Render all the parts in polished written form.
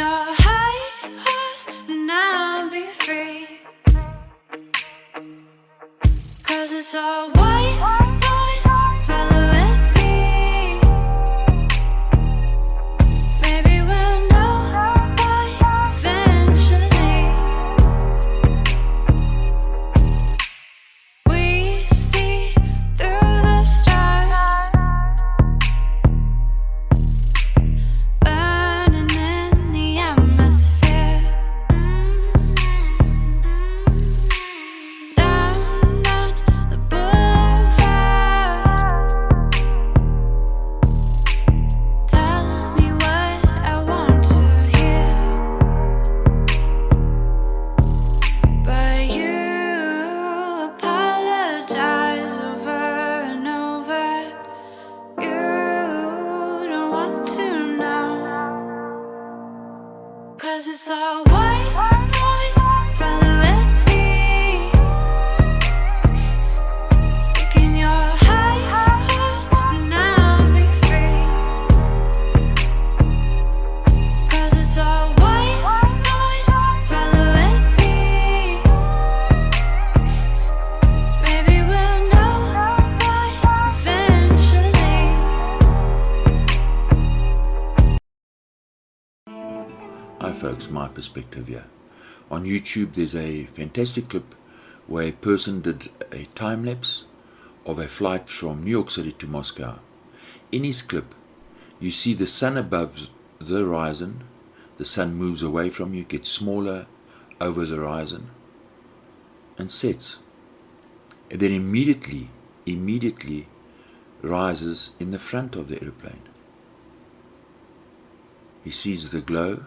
your high horse and I'll be free. 'Cause it's all white noise following me. Maybe we'll know why eventually. We see through the stars, burning in the atmosphere. Down the boulevard, tell me what I want to hear. But you apologize over and over. You don't want to know. 'Cause it's all white noise following me. Taking your high horse and I'll be free. 'Cause it's all white noise following me. Maybe we'll know why eventually. Hi folks, my perspective here. On YouTube there's a fantastic clip where a person did a time lapse of a flight from New York City to Moscow. In his clip you see the sun above the horizon, the sun moves away from you, gets smaller over the horizon and sets, and then immediately rises in the front of the airplane. He sees the glow,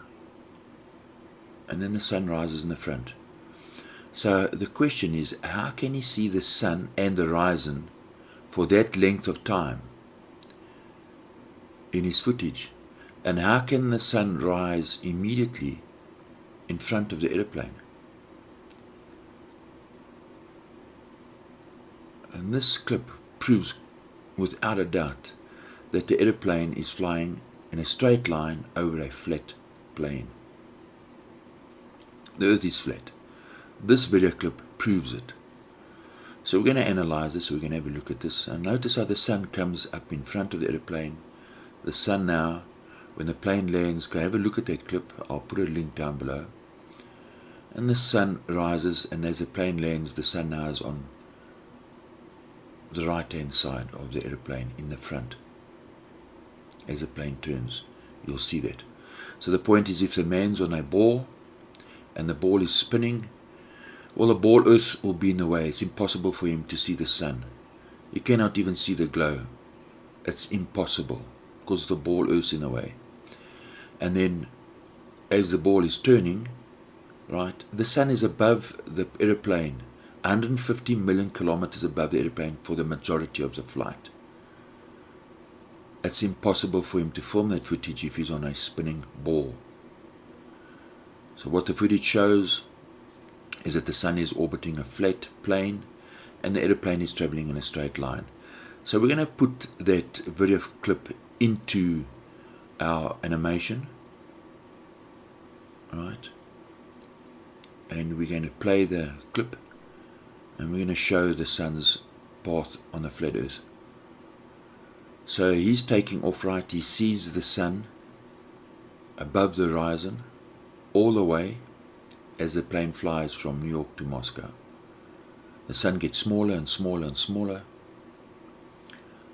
and then the sun rises in the front. So the question is, how can he see the sun and the horizon for that length of time in his footage? And how can the sun rise immediately in front of the airplane? And this clip proves without a doubt that the airplane is flying in a straight line over a flat plane. The earth is flat. This video clip proves it. So we're going to analyze this, we're going to have a look at this, and notice how the sun comes up in front of the airplane. The sun now, when the plane lands, go have a look at that clip, I'll put a link down below. And the sun rises, and as the plane lands, the sun now is on the right hand side of the airplane in the front. As the plane turns, you'll see that. So the point is, if the man's on a ball and the ball is spinning, well, the ball earth will be in the way. It's impossible for him to see the sun. You cannot even see the glow. It's impossible because the ball earth's in the way. And then as the ball is turning, right, the sun is above the airplane, 150 million kilometers above the airplane for the majority of the flight. It's impossible for him to film that footage if he's on a spinning ball. So what the footage shows is that the sun is orbiting a flat plane and the airplane is traveling in a straight line. So we're going to put that video clip into our animation, right? And we're going to play the clip and we're going to show the sun's path on the flat earth. So he's taking off, right? He sees the sun above the horizon all the way as the plane flies from New York to Moscow. The sun gets smaller and smaller and smaller.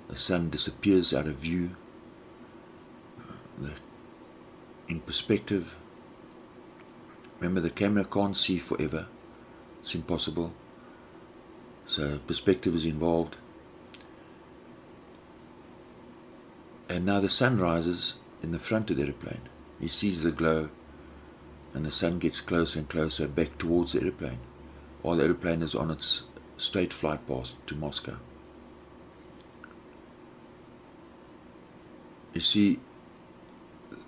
The sun disappears out of view. In perspective, remember the camera can't see forever. It's impossible. So perspective is involved. And now the sun rises in the front of the airplane. He sees the glow, and the sun gets closer and closer back towards the airplane, while the airplane is on its straight flight path to Moscow. You see,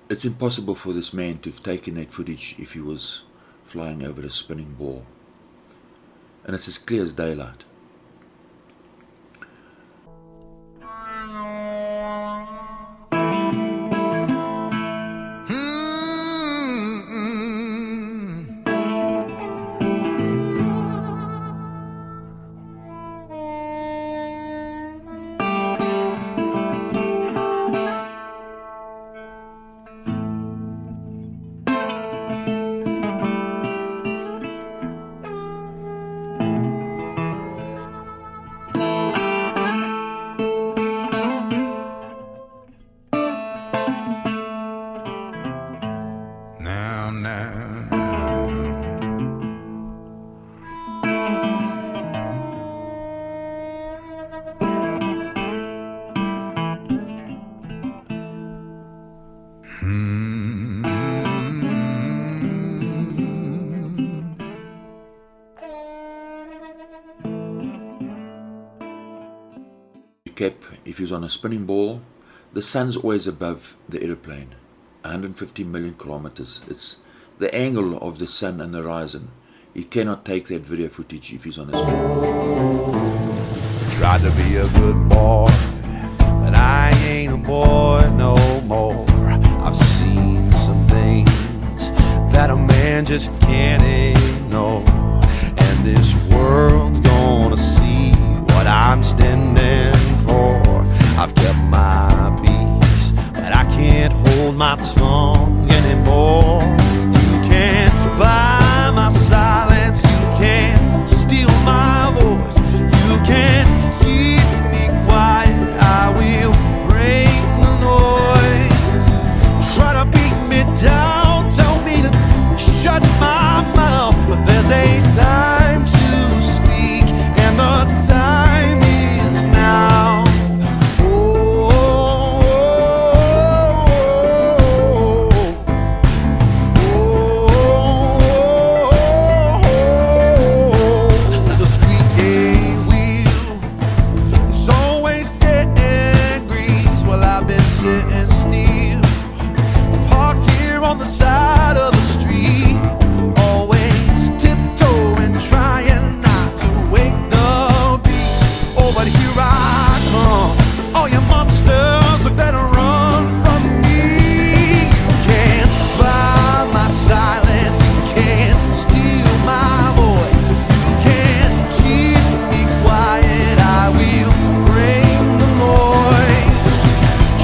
it's impossible for this man to have taken that footage if he was flying over a spinning ball. And it's as clear as daylight. recap, if he was on a spinning ball, the sun's always above the aeroplane, 150 million kilometers. It's the angle of the sun and the horizon. He cannot take that video footage if he's on a spinning ball. Tried to be a good boy, but I ain't a boy no more. I've seen some things that a man just can't ignore, and this world's gonna see what I'm standing for. I've kept my peace, but I can't hold my tongue anymore. You can't buy my silence, you can't steal my voice, you can't keep me quiet. I will break the noise. Try to beat me down, tell me to shut my mouth, but there's a time to speak, and the time is now. The squeaky wheel is always getting grease. Well, I've been sitting still, parked here on the side of the street, always tiptoeing, trying not to wake the beast. Oh, but here I come. All you monsters are gonna run from me. You can't buy my silence, you can't steal my voice, you can't keep me quiet. I will bring the noise.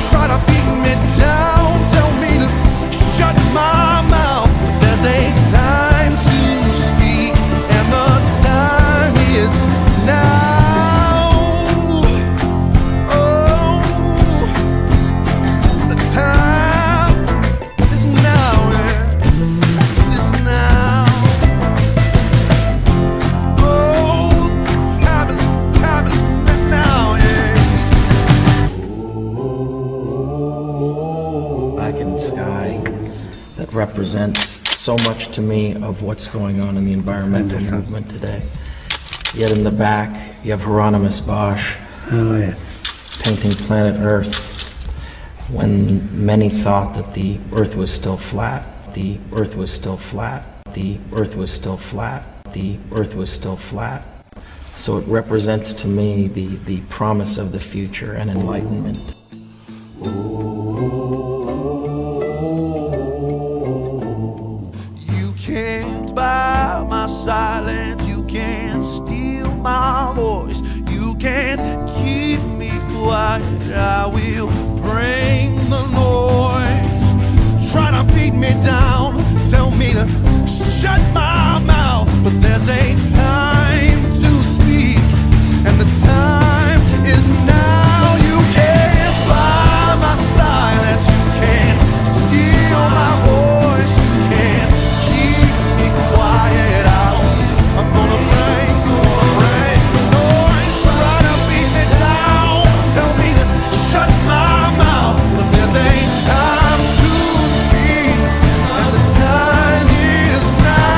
Try to beat me down, tell me to shut my mouth. There's a time to speak, and the time is now. Oh, it's the time is now, yes, it's now. Oh, time is now, yeah. Black in the sky that represents so much to me of what's going on in the environmental movement today. Yet in the back, you have Hieronymus Bosch painting planet Earth when many thought that the Earth was still flat. The Earth was still flat. The Earth was still flat. The Earth was still flat. So it represents to me the promise of the future and enlightenment. You can't buy my silence, you can't steal my voice, you can't keep me quiet. I will bring the noise. Try to beat me down, tell me to shut my mouth, but there's a time to speak, and the time is now. You can't buy my silence, you can't steal my voice, you can't keep me quiet. I'm gonna break the noise. Try to beat me down, tell me to shut my mouth, but there's a time to speak, and the time is now.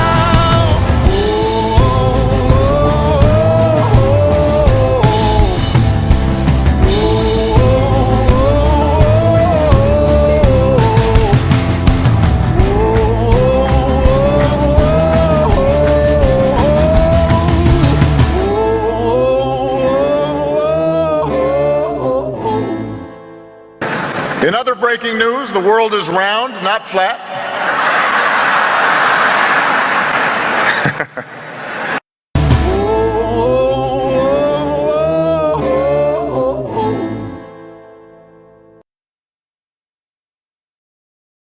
In other breaking news, the world is round, not flat.